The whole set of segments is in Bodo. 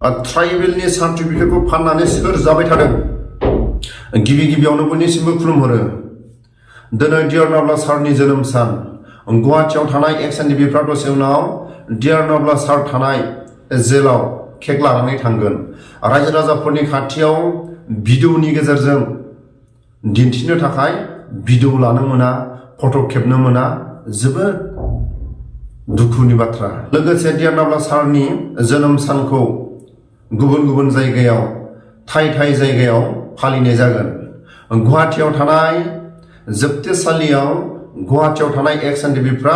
ट्राइबेलनि सार्टिफिकेटखौ फाननानै सोर जाबाय थादों? गिबियावनो बयनिसिमबो खुलुमहरो। दिनै डियार नाब्ला सारनि जोनोम सान। गुवाहाटियाव थानाय एक्स-एन-डि-बिफ्रा दसे उनाव डियार नाब्ला सार थानाय जेलाव केक लानानै थांगोन। रायजो राजाफोरनि खाथियाव भिडिअनि गेजेरजों दिन्थिनो थाखाय भिडिअ लानो मोना, फट' खेबनो मोना, जोबोद दुखुनि बाथ्रा। लोगोसे डियार नाब्ला सारनि जोनोम सानखौ गुबुन जायगायाव थाय जायगायाव फालिनाय जागोन। गुवाहाटियाव थानाय जोबथेसालियाव गुवाहाटियाव थानाय एक्स-एन-डि-बिफ्रा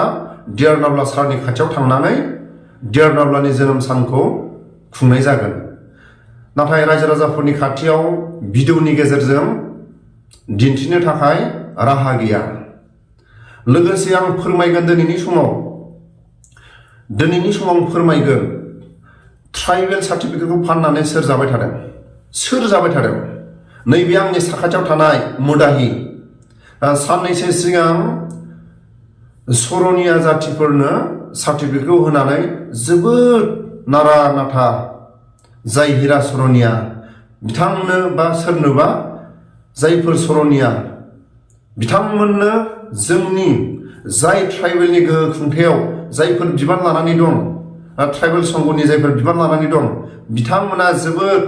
डियार नाब्ला सारनि खाथियाव थांनानै डियार नाब्लानि जोनोम सानखौ खुंनाय जागोन। नाथाय रायजो राजाफोरनि खाथियाव भिडिअनि गेजेरजों दिन्थिनो थाखाय राहा गैया। लोगोसे आं फोरमायगोन दिनैनि समाव फोरमायगोन ट्राइबेल सार्टिफिकेटखौ फाननानै सोर जाबाय थादों? सोर जाबाय थादों? नैबे आंनि साखाथियाव थानाय मुदाहि साननैसो सिगां सरनिया जातिफोरनो सार्टिफिकेटखौ होनानै जोबोद नारा नाथा जाय हिरा सरनिया बिथांनो बा सोरनोबा जायफोर सरनिया बिथांमोननो जोंनि जाय ट्राइबेलनि गोहो खुंथायाव जायफोर बिबान लानानै दं, ट्राइबेल संघनि जायफोर बिबान लानानै दं, बिथांमोना जोबोद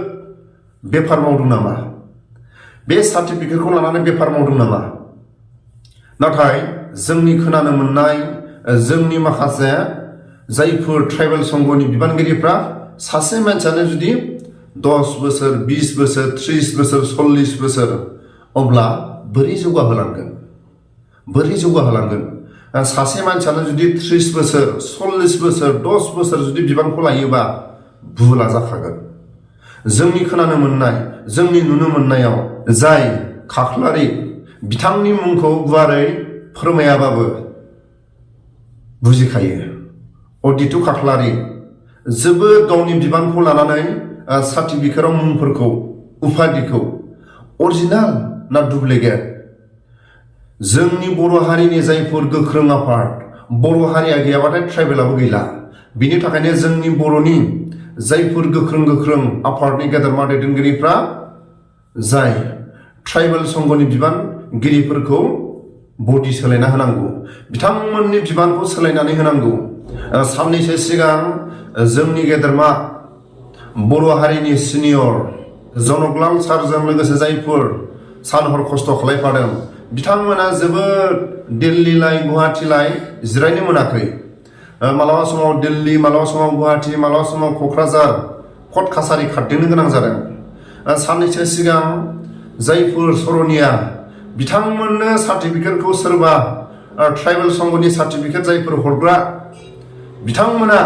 बेफार मावदों नामा? बे सार्टिफिकेटखौ लानानै बेफार मावदों नामा? नाथाय जोंनि खोनानो मोननाय जोंनि माखासे जायफोर ट्राइबेल संघनि बिबानगिरिफ्रा सासे मानसियानो जुदि 10 बोसोर, 20 बोसोर, 30 बोसोर, 40 बोसोर अब्ला बोरै जौगाहोलांगोन? सासे मानसियानो जुदि 30 बोसोर, 40 बोसोर, 10 बोसोर जुदि बिबानखौ लायोबा भुला जाखागोन। जोंनि खोनानो मोननाय, जोंनि नुनो मोननायाव जाय खाख्लारि बिथांनि मुंखौ गुवारै फोरमायाबाबो बुजिखायो। अदितु खाख्लारि जोबोद गावनि बिबानखौ लानानै सार्टिफिकेटआव मुंफोरखौ, उपाधिखौ अरिजिनाल ना डुप्लिकेट? जोंनि बर' हारिनि जायफोर गोख्रों आफाद, बर' हारिया गैयाबाथाय ट्राइबेलाबो गैला। बिनि थाखायनो जोंनि बर'नि जायफोर गोख्रों आफादनि गेदेरमा दैदेनगिरिफ्रा जाय ट्राइबेल संघनि बिबानगिरिफोरखौ बडि सोलायना होनांगौ, बिथांमोननि बिबानखौ सोलायनानै होनांगौ। साननैसो सिगां जोंनि गेदेरमा बर' हारिनि सिनियर जनकलाल सारजों लोगोसे जायफोर सान हर खस्थ' खालायफादों, बिथांमोना जोबोद दिल्लीलाय गुवाहाटिलाय जिरायनो मोनाखै। मालाबा समाव दिल्ली, मालाबा समाव गुवाहाटि, मालाबा समाव क'क्राझार कर्ट कासारि खारदिंनो गोनां जादों। साननैसो सिगां जायफोर सरनिया बिथांमोननो सार्टिफिकेटखौ सोरबा ट्राइबेल संघनि सार्टिफिकेट जायफोर हरग्रा बिथांमोना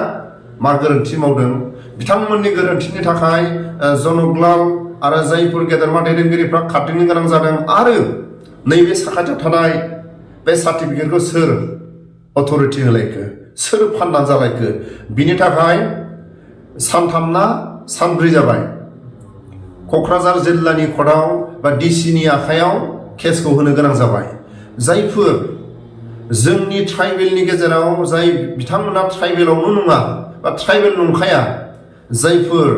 मा गोरोन्थि मावदों? बिथांमोननि गोरोन्थिनि थाखाय जनकलाल आरो जायफोर गेदेरमा दैदेनगिरिफ्रा खारदिंनो गोनां जादों। आरो नैबे साखाथियाव थानाय बे सार्टिफिकेटखौ सोर अथरिटि होलायखो? सोर फानना जालायखो? बिनि थाखाय सानथाम ना सानब्रै जाबाय क'क्राझार जिल्लानि कर्टआव बा डिसिनि आखायाव केसखौ होनो गोनां जाबाय। जायफोर जोंनि ट्राइबेलनि गेजेराव जाय बिथांमोना ट्राइबेलावनो नङा बा ट्राइबेल नंखाया, जायफोर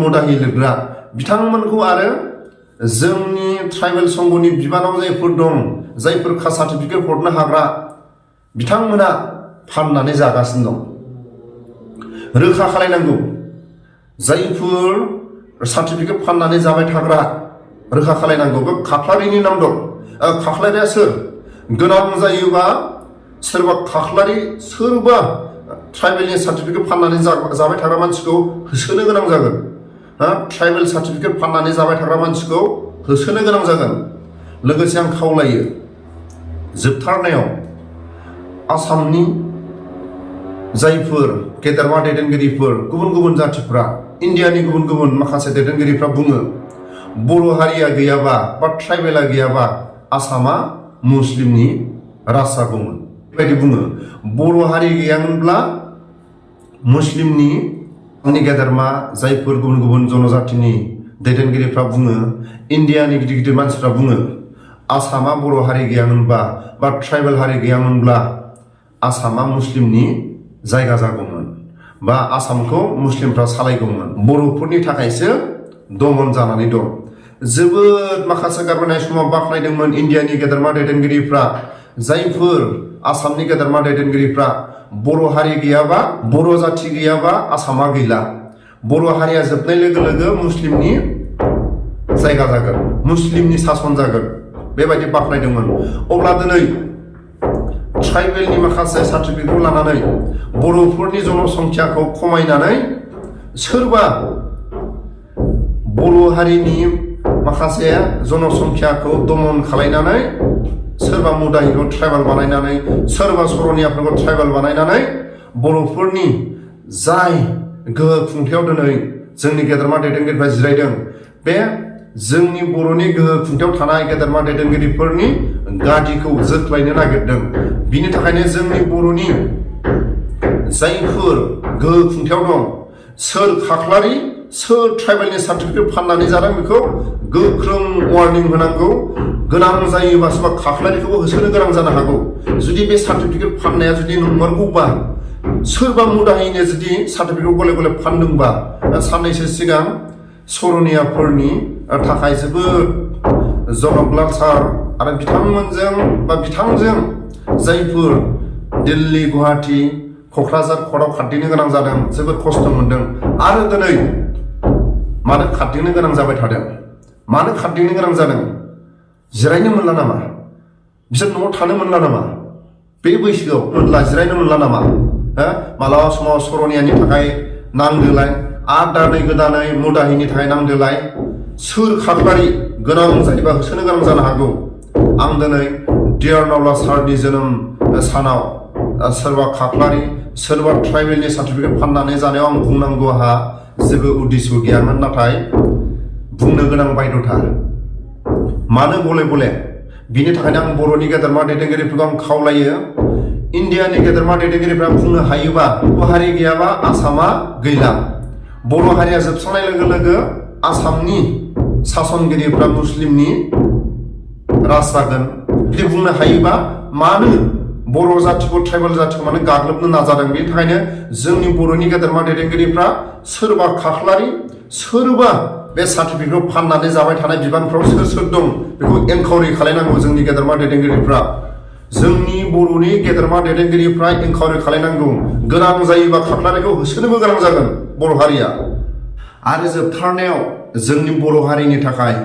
मदाहि लिरग्रा बिथांमोनखौ आरो जोंनि ट्राइबेल संघनि बिबानाव जायफोर दं, जायफोर कास्ट सार्टिफिकेट हरनो हाग्रा बिथांमोना फाननानै जागासिनो दं। रोखा खालायनांगौ जायफोर सार्टिफिकेट फाननानै जाबाय थाग्रा, रोखा खालायनांगौ। बे खाख्लारिनि नाम दं। खाख्लारिया सोर? गोनां जायोबा सोरबा खाख्लारि, सोरबा ट्राइबेलनि सार्टिफिकेट फाननानै जाबाय थाग्रा मानसिखौ होसोनो गोनां जागोन। ट्राइबेल सार्टिफिकेट फाननानै जाबाय थाग्रा मानसिखौ होसोनो गोनां जागोन। लोगोसे आं खावलायो जोबथारनायाव आसामनि जायफोर गेदेरमा दैदेनगिरिफोर, गुबुन जातिफ्रा, इन्डियानि गुबुन माखासे दैदेनगिरिफ्रा बुङो बर' हारिया गैयाबा बा ट्राइबेला गैयाबा आसामा मुस्लिमनि राज जागौमोन। बेबायदि बुङो। बर' हारि गैयामोनब्ला मुस्लिमनि गेदेरमा जायफोर गुबुन जनजातिनि दैदेनगिरिफ्रा बुङो, इन्डियानि गिदिर मानसिफ्रा बुङो आसामा बर' हारि गैयामोनबा बा ट्राइबेल हारि गैयामोनब्ला आसामा मुस्लिमनि जायगा जागौमोन। बा आसामखौ मुस्लिमफ्रा सालायगौमोन। बर'फोरनि थाखायसो दमन जानानै दं। जोबोद माखासे गारबोनाय समाव बाख्नायदोंमोन इन्डियानि गेदेरमा दैदेनगिरिफ्रा, जायफोर आसामनि गेदेरमा दैदेनगिरिफ्रा बर' हारि गैयाबा, बर' जाथि गैयाबा आसामा गैला, बर' हारिया जोबनाय लोगो लोगो मुस्लिमनि जायगा जागोन, मुस्लिमनि सासन जागोन, बेबायदि बाख्नायदोंमोन। अब्ला दिनै ट्राइबेलनि माखासे सार्टिफिकेटखौ लानानै बर'फोरनि जनसंख्याखौ खमायनानै सोरबा बर' हारिनि माखासे जनसंख्याखौ दमन खालायनानै, सोरबा मुदाहिखौ ट्राइबेल बानायनानै, सोरबा सरनियाफोरखौ ट्राइबेल बानायनानै बर'फोरनि जाय गोहो खुंथायाव दिनै जोंनि गेदेरमा दैदेनगिरिफ्रा जिरायदों, बे जोंनि बर'नि गोहो खुंथायाव थानाय गेदेरमा दैदेनगिरिफोरनि गादिखौ जोख्लायनो नागिरदों। बिनि थाखायनो जोंनि बर'नि जायफोर गोहो खुंथायाव दं, सोर खाख्लारि, सोर ट्राइबेलनि सार्टिफिकेट फाननानै जादों, बेखौ गोख्रों वार्निं होनांगौ। गोनां जायोबा सोरबा खाख्लारिखौबो होसोनो गोनां जानो हागौ। जुदि बे सार्टिफिकेट फाननाया जुदि नंमारगौबा, सोरबा मुदाहिनो जुदि सार्टिफिकेट गले गले फानदोंबा, साननैसो सिगां सरनियाफोरनि थाखाय जोबोद जनकलाल सार आरो बिथांमोनजों बा बिथांजों जायफोर दिल्ली, गुवाहाटी, क'क्राझार कर्टआव खारदिंनो गोनां जादों, जोबोद खस्थ' मोनदों। आरो दिनै मानो खारदिंनो गोनां जाबाय थादों? मानो खारदिंनो गोनां जादों? जिरायनो मोनला नामा? बिसोर न'आव थानो मोनला नामा? बे बैसोआव मोनला, जिरायनो मोनला नामा? मालाबा समाव सरनियानि थाखाय नांदोलाय, आरो दा नै गोदानै मुदाहिनि थाखाय नांदोलाय। सोर खाख्लारि गोनां जायोबा होसोनो गोनां जानो हागौ। आं दिनै डियार नावला सारनि जोनोम सानाव सोरबा खाख्लारि, सोरबा ट्राइबेलनि सार्टिफिकेट फाननानै जानायाव आं बुंनांगौ आंहा जेबो उद्देश्य गैयामोन, नाथाय बुंनो गोनां बायध'था। मानो गले गले? बिनि थाखायनो आं बर'नि गेदेरमा दैदेनगिरिफोरखौ आं खावलायो, इन्डियानि गेदेरमा दैदेनगिरिफ्रा बुंनो हायोबा बर' हारि गैयाबा आसामा गैला, बर' हारिया जोबस्रांनाय लोगो लोगो आसामनि सासनगिरिफ्रा मुस्लिमनि राज जागोन। बिदि बुंनो हायोबा मानो बर' जाथिखौ, ट्राइबेल जाथिखौ मानो गाग्लोबनो नाजादों? बेनि थाखायनो जोंनि बर'नि गेदेरमा दैदेनगिरिफ्रा सोरबा खाख्लारि, सोरबा बे सार्टिफिकेटखौ फाननानै जाबाय थानाय बिबानफ्राव सोर सोर दं, बेखौ एनकाउरि खालायनांगौ जोंनि गेदेरमा दैदेनगिरिफ्रा। जोंनि बर'नि गेदेरमा दैदेनगिरिफ्रा एनकाउरि खालायनांगौ। गोनां जायोबा खाख्लारिखौ होसोनोबो गोनां जागोन बर' हारिया। आरो जोबथारनायाव जोंनि बर' हारिनि थाखाय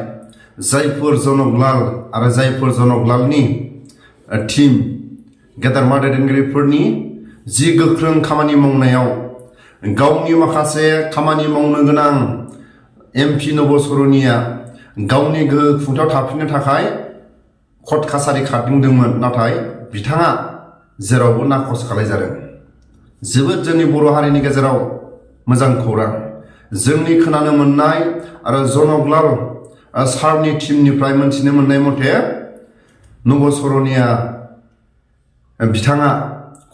जायफोर जनकलाल आरो जायफोर जनकलालनि टीम, गेदेरमा दैदेनगिरिफोरनि जि गोख्रों खामानि मावनायाव गावनि माखासे खामानि मावनो गोनां MP नब सरनिया गावनि गोहो खुंथायाव थाफिननो थाखाय कर्ट कासारि खारदिंदोंमोन, नाथाय बिथाङा जेरावबो नाखस खालायजादों। जोबोद जोंनि बर' हारिनि गेजेराव मोजां खौरां। जोंनि खोनानो मोननाय आरो जनकलाल सारनि टीमनिफ्राय मोनथिनो मोननाय मथे नब सरनिया बिथाङा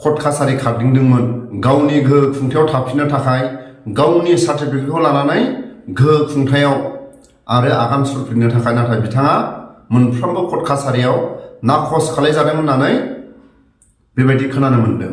कर्ट कासारि खारदिंदोंमोन गावनि गोहो खुंथायाव थाफिननो थाखाय, गावनि सार्टिफिकेटखौ लानानै गोहो खुंथायाव आरो आगान सुरफिननो थाखाय। नाथाय बिथाङा मोनफ्रोमबो कर्ट कासारियाव नाखस खालायजादों होननानै बेबायदि खोनानो मोनदों।